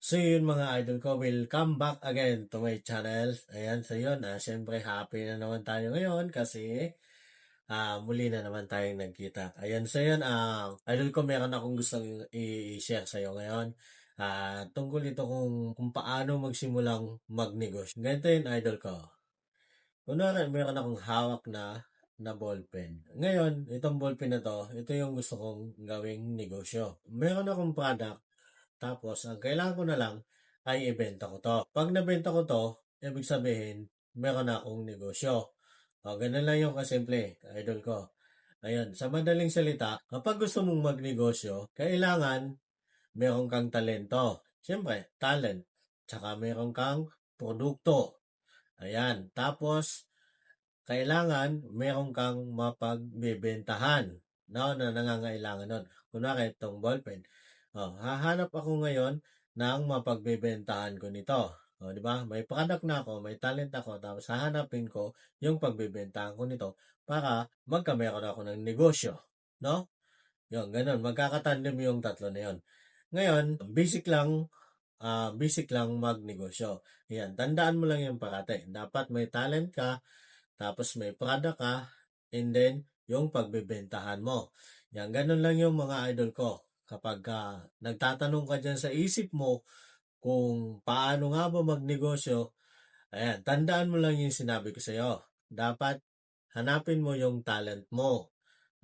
So yun mga idol ko, welcome back again to my channel. Ayan, so yun, syempre happy na naman tayo ngayon kasi muli na naman tayong nagkita. Ayan, so yun, idol ko, meron akong gustong i-share sa'yo ngayon. Tungkol ito kung paano magsimulang magnegosyo. Ganito yun, idol ko. Kunwari, meron akong hawak na ballpen. Ngayon, itong ballpen na to, ito yung gusto kong gawing negosyo. Meron akong product, tapos, ang kailangan ko na lang ay ibenta ko to. Pag nabenta ko to, ibig sabihin, meron na akong negosyo. O, ganun lang yung kasimple, idol ko. Ayun, sa madaling salita, kapag gusto mong magnegosyo, kailangan meron kang talento. Siyempre, talent. Tsaka meron kang produkto. Ayan, tapos, kailangan meron kang mapagbebentahan. No, na nangangailangan nun. Kunwari, itong ballpen. Hahanap ako ngayon ng mapagbebentahan ko nito. Di ba? May product na ako, may talent ako, tapos hahanapin ko yung pagbebentahan ko nito para magkameron ako ng negosyo. No? Yung ganun, magkakatandem yung tatlo na yun. Ngayon, basic lang magnegosyo. Yan, tandaan mo lang yung parate. Dapat may talent ka, tapos may product ka, and then yung pagbebentahan mo. Yan, ganun lang yung mga idol ko. Kapag nagtatanong ka dyan sa isip mo kung paano nga ba magnegosyo, ayan, tandaan mo lang yung sinabi ko sa'yo. Dapat hanapin mo yung talent mo.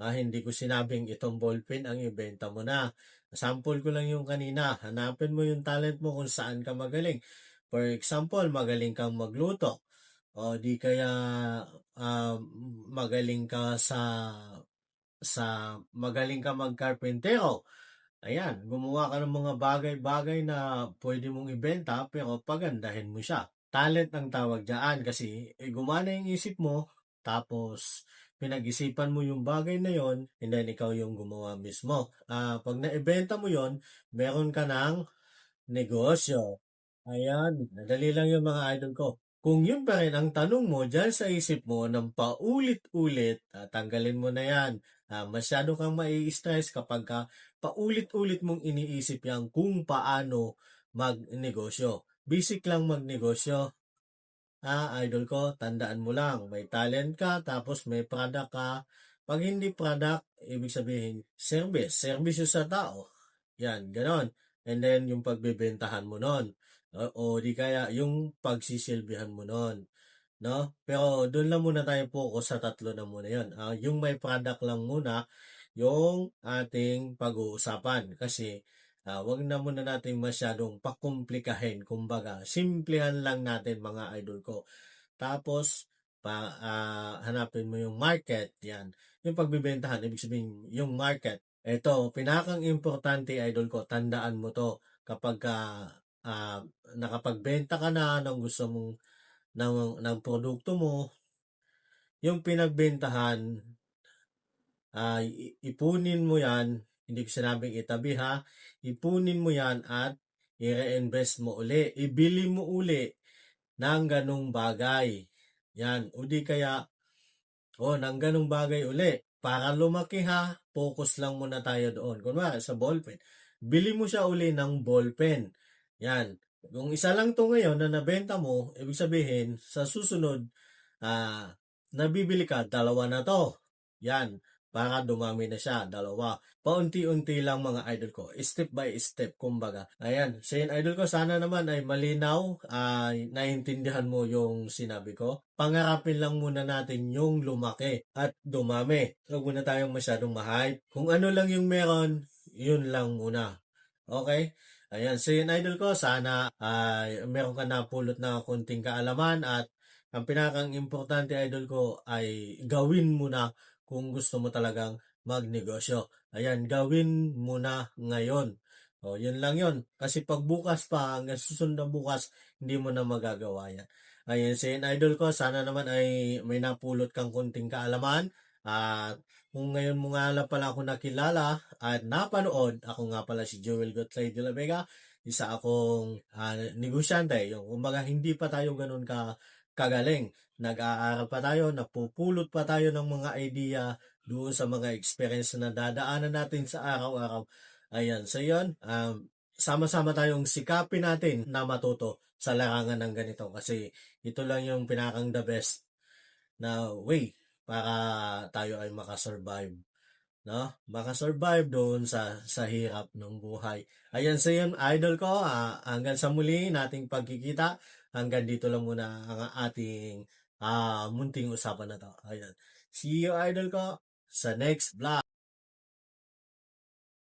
Hindi ko sinabing itong ballpen ang ibenta mo na. Sample ko lang yung kanina. Hanapin mo yung talent mo kung saan ka magaling. For example, magaling kang magluto. O di kaya magaling ka magaling ka magkarpentero. Ayan, gumawa ka ng mga bagay-bagay na pwede mong ibenta pero pagandahin mo siya. Talent ang tawag dyan kasi gumana yung isip mo tapos pinag-isipan mo yung bagay na yon and then ikaw yung gumawa mismo. Pag naibenta mo yon, meron ka ng negosyo. Ayan, madali lang yung mga idol ko. Kung yun pa rin ang tanong mo dyan sa isip mo ng paulit-ulit, tanggalin mo na yan. Masyado kang mai-stress kapag paulit-ulit mong iniisip yan kung paano magnegosyo. Basic lang magnegosyo. Idol ko, tandaan mo lang, may talent ka, tapos may product ka. Pag hindi product, ibig sabihin, service. Service yung sa tao. Yan, ganon. And then, yung pagbebentahan mo nun. O di kaya, yung pagsisilbihan mo nun. No? Pero, doon lang muna tayo focus sa tatlo na muna yun. Yung may product lang muna, yung ating pag-uusapan. Kasi, wag na muna natin masyadong pakomplikahin. Kumbaga, simplihan lang natin mga idol ko. Tapos, hanapin mo yung market. Yan. Yung pagbibentahan, ibig sabihin, yung market. Ito, pinakang importante idol ko, tandaan mo to. Kapag nakapagbenta ka na ng gusto mong ng produkto mo, yung pinagbentahan, ipunin mo yan, hindi ko sinabing itabi ha, ipunin mo yan at i-reinvest mo uli. Ibili mo uli ng ganong bagay. Yan. O di kaya, ng ganong bagay uli. Para lumaki ha, focus lang muna tayo doon. Kunwari, sa ballpen. Bili mo siya uli ng ballpen. Yan. Kung isa lang to ngayon na nabenta mo, ibig sabihin, sa susunod, nabibili ka, dalawa na to. Yan. Para dumami na siya, dalawa. Paunti-unti lang mga idol ko. Step by step, kumbaga. Ayan. So yun, idol ko, sana naman ay malinaw. Naintindihan mo yung sinabi ko. Pangarapin lang muna natin yung lumaki at dumami. Huwag muna tayong masyadong ma-hype. Kung ano lang yung meron, yun lang muna. Okay? Ayan. So yun, idol ko, sana meron ka na pulot na konting kaalaman at ang pinakang importante, idol ko, ay gawin mo na kung gusto mo talagang magnegosyo. Ayan, gawin mo na ngayon. Yun lang yun. Kasi pag bukas pa, hanggang susunod na bukas, hindi mo na magagawa yan. Ayan, so yun, idol ko, sana naman ay may napulot kang konting kaalaman. At kung ngayon mo nga lang pala ako nakilala at napanood, ako nga pala si Joel Gotlay de la Vega, isa akong negosyante. Yung kumbaga, hindi pa tayo ganun kagaling. Nag-aaral pa tayo, napupulot pa tayo ng mga idea doon sa mga experience na dadaanan natin sa araw-araw. Ayan, so yun, sama-sama tayong sikapin natin na matuto sa larangan ng ganito kasi ito lang yung pinakang the best na way para tayo ay makasurvive, no? Makasurvive doon sa hirap ng buhay. Ayan sa yun, idol ko, hanggang sa muli nating pagkikita. Hanggang dito lang muna ang ating munting usapan na to. Ayan. See you, idol ko, sa next vlog.